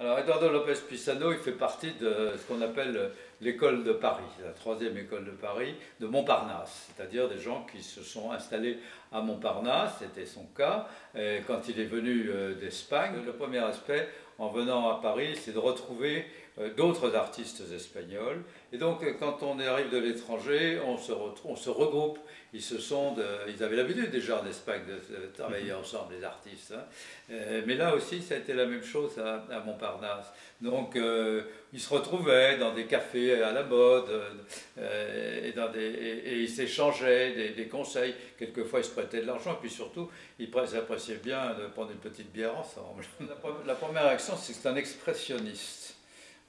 Alors, Eduardo Lopez Pisano, il fait partie de ce qu'on appelle l'école de Paris, la troisième école de Paris, de Montparnasse, c'est-à-dire des gens qui se sont installés à Montparnasse, c'était son cas, quand il est venu d'Espagne. Le premier aspect, en venant à Paris, c'est de retrouver d'autres artistes espagnols. Et donc, quand on arrive de l'étranger, on se regroupe. Ils avaient l'habitude déjà en Espagne de travailler ensemble, les artistes. Hein. Mais là aussi, ça a été la même chose à Montparnasse. Donc, ils se retrouvaient dans des cafés à la mode et ils s'échangeaient des conseils. Quelquefois, ils se prêtaient de l'argent. Et puis surtout, ils appréciaient bien de prendre une petite bière ensemble. La première action, c'est que c'est un expressionniste.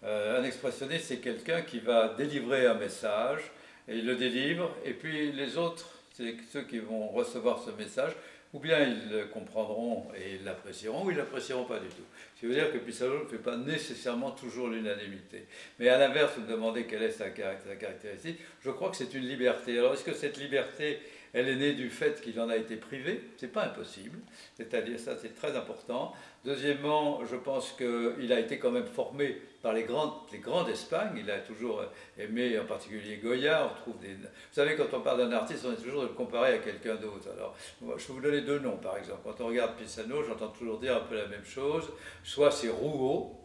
Un expressionniste, c'est quelqu'un qui va délivrer un message, et il le délivre, et puis les autres, c'est ceux qui vont recevoir ce message, ou bien ils le comprendront et ils l'apprécieront, ou ils ne l'apprécieront pas du tout. Ce qui veut dire que Pisano ne fait pas nécessairement toujours l'unanimité. Mais à l'inverse, vous me demandez quelle est sa caractéristique, je crois que c'est une liberté. Alors est-ce que cette liberté, elle est née du fait qu'il en a été privé? C'est pas impossible, c'est-à-dire ça c'est très important. Deuxièmement, je pense qu'il a été quand même formé par les grands d'Espagne. Il a toujours aimé en particulier Goya. On trouve vous savez, quand on parle d'un artiste, on est toujours de le comparer à quelqu'un d'autre. Alors, je vais vous donner deux noms par exemple. Quand on regarde Pisano, j'entends toujours dire un peu la même chose. Soit c'est Rouault,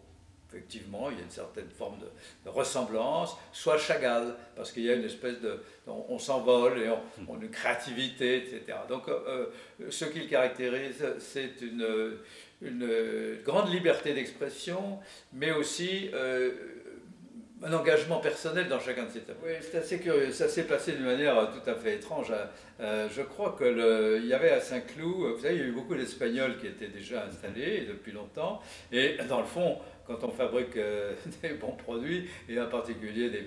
effectivement, il y a une certaine forme de ressemblance, soit Chagall, parce qu'il y a une espèce de... On s'envole et on a une créativité, etc. Donc, ce qui le caractérise, c'est une grande liberté d'expression, mais aussi un engagement personnel dans chacun de ses tableaux. Oui, c'est assez curieux. Ça s'est passé d'une manière tout à fait étrange. Je crois qu'il y avait à Saint-Cloud, vous savez, il y a eu beaucoup d'Espagnols qui étaient déjà installés depuis longtemps. Et dans le fond, quand on fabrique des bons produits, et en particulier de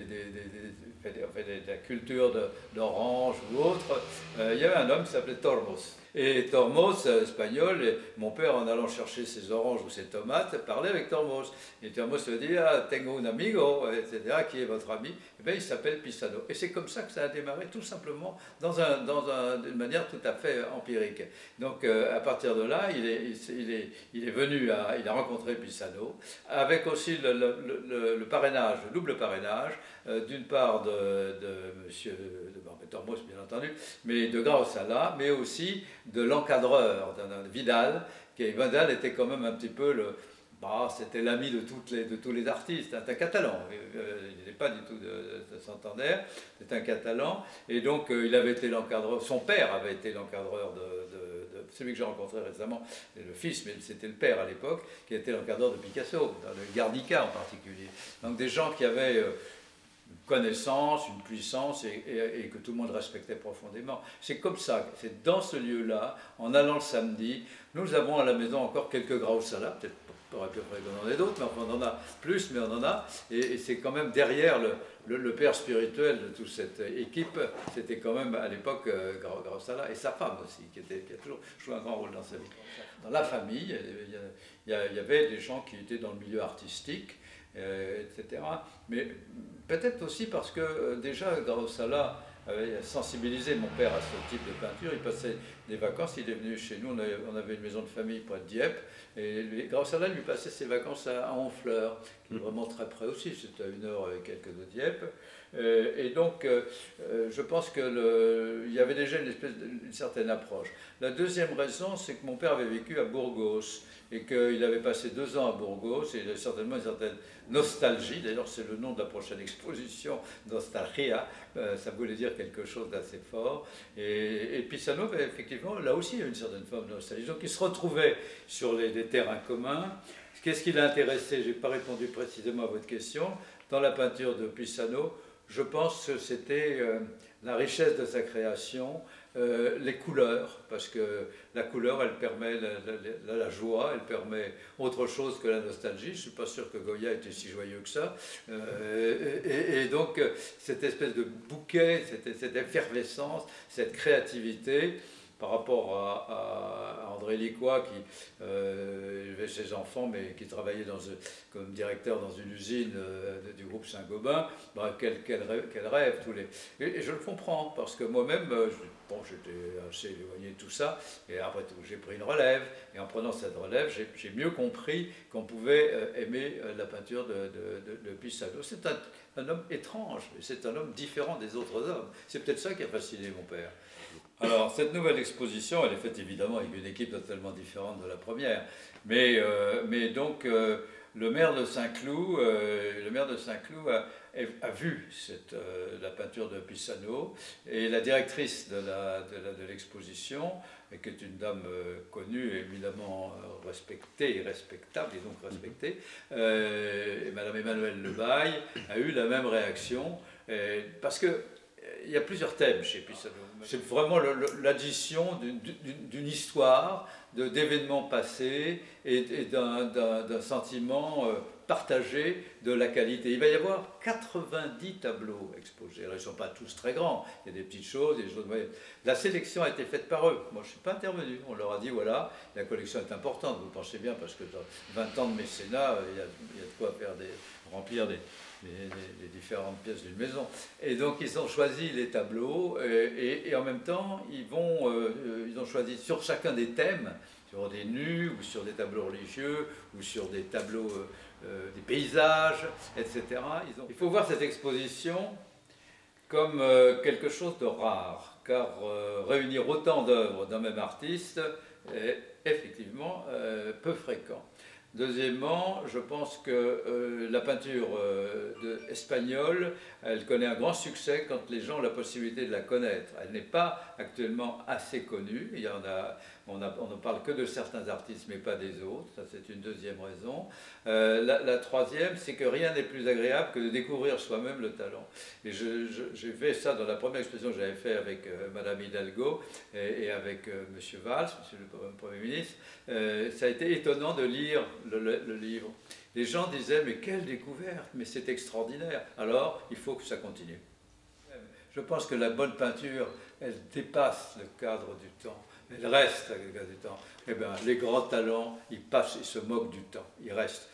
la culture d'orange ou autre, il y avait un homme qui s'appelait Tormos. Et Tormos, espagnol, et mon père, en allant chercher ses oranges ou ses tomates, parlait avec Tormos. Et Tormos se dit, ah, tengo un amigo, etc., qui est votre ami? Eh bien, il s'appelle Pisano. Et c'est comme ça que ça a démarré, tout simplement, d'une manière tout à fait empirique. Donc, à partir de là, il est venu, il a rencontré Pisano, avec aussi le parrainage, le double parrainage, d'une part de Tormos, bien entendu, mais de Graosala, mais aussi de l'encadreur, de Vidal, Vidal était quand même un petit peu c'était l'ami de tous les artistes. C'est un Catalan, il n'est pas du tout de Santander, c'est un Catalan, et donc il avait été l'encadreur, son père avait été l'encadreur de celui que j'ai rencontré récemment, le fils, mais c'était le père à l'époque, qui était l'encadreur de Picasso, dans le Guernica en particulier. Donc des gens qui avaient une connaissance, une puissance et que tout le monde respectait profondément. C'est comme ça, c'est dans ce lieu-là, en allant le samedi, nous avons à la maison encore quelques Grausala, peut-être on aurait pu en donner d'autres, mais enfin on en a plus, mais on en a, et c'est quand même derrière le père spirituel de toute cette équipe, c'était quand même à l'époque Grausala et sa femme aussi, qui a toujours joué un grand rôle dans sa vie. Dans la famille, il y avait des gens qui étaient dans le milieu artistique, etc. Mais peut-être aussi parce que déjà Grausala avait sensibilisé mon père à ce type de peinture. Il passait des vacances, il est venu chez nous, on avait une maison de famille près de Dieppe, et Grausala lui passait ses vacances à Honfleur, qui est vraiment très près aussi, c'était à 1 heure et quelques de Dieppe. Et donc, je pense qu'il y avait déjà une certaine approche. La deuxième raison, c'est que mon père avait vécu à Burgos, et qu'il avait passé 2 ans à Burgos, et il avait certainement une certaine nostalgie, d'ailleurs c'est le nom de la prochaine exposition, Nostalgia, ça voulait dire quelque chose d'assez fort, et Pisano, effectivement, là aussi il y a une certaine forme de nostalgie, donc il se retrouvait sur des terrains communs. Qu'est-ce qui l'a intéressé? Je n'ai pas répondu précisément à votre question. Dans la peinture de Pisano, je pense que c'était la richesse de sa création, les couleurs, parce que la couleur, elle permet la joie, elle permet autre chose que la nostalgie. Je ne suis pas sûr que Goya était si joyeux que ça. Et donc, cette espèce de bouquet, cette effervescence, cette créativité, par rapport à André Licois qui élevait ses enfants mais qui travaillait comme directeur dans une usine du groupe Saint-Gobain. Ben, quel rêve tous les... Et je le comprends parce que moi-même, j'étais assez éloigné de tout ça et après tout j'ai pris une relève et en prenant cette relève j'ai mieux compris qu'on pouvait aimer la peinture de Pissarro. C'est un homme étrange, c'est un homme différent des autres hommes. C'est peut-être ça qui a fasciné mon père. Alors, cette nouvelle exposition, elle est faite évidemment avec une équipe totalement différente de la première. Mais donc, le maire de Saint-Cloud a vu la peinture de Pisano et la directrice de l'exposition, qui est une dame connue, éminemment respectée et respectable, et donc respectée, Madame Emmanuelle Lebaille, a eu la même réaction, parce que il y a plusieurs thèmes chez Pissarro. C'est vraiment l'addition d'une histoire, d'événements passés et d'un sentiment partagé de la qualité. Il va y avoir 90 tableaux exposés. Alors, ils ne sont pas tous très grands, il y a des petites choses, des choses moyennes. La sélection a été faite par eux. Moi, je ne suis pas intervenu. On leur a dit, voilà, la collection est importante, vous pensez bien, parce que dans 20 ans de mécénat, il y a de quoi remplir les différentes pièces d'une maison. Et donc ils ont choisi les tableaux et en même temps ils ont choisi sur chacun des thèmes, sur des nus ou sur des tableaux religieux ou sur des tableaux des paysages, etc. Il faut voir cette exposition comme quelque chose de rare, car réunir autant d'œuvres d'un même artiste est effectivement peu fréquent. Deuxièmement, je pense que la peinture espagnole, elle connaît un grand succès quand les gens ont la possibilité de la connaître. Elle n'est pas actuellement assez connue. On ne parle que de certains artistes, mais pas des autres. Ça, c'est une deuxième raison. La troisième, c'est que rien n'est plus agréable que de découvrir soi-même le talent. Et j'ai fait ça dans la première exposition que j'avais faite avec Madame Hidalgo et avec Monsieur Valls, Monsieur le Premier ministre. Ça a été étonnant de lire le livre. Les gens disaient, mais quelle découverte, mais c'est extraordinaire. Alors, il faut que ça continue. Je pense que la bonne peinture, elle dépasse le cadre du temps. Elle reste avec le cadre du temps. Eh bien, les grands talents, ils passent, ils se moquent du temps. Ils restent.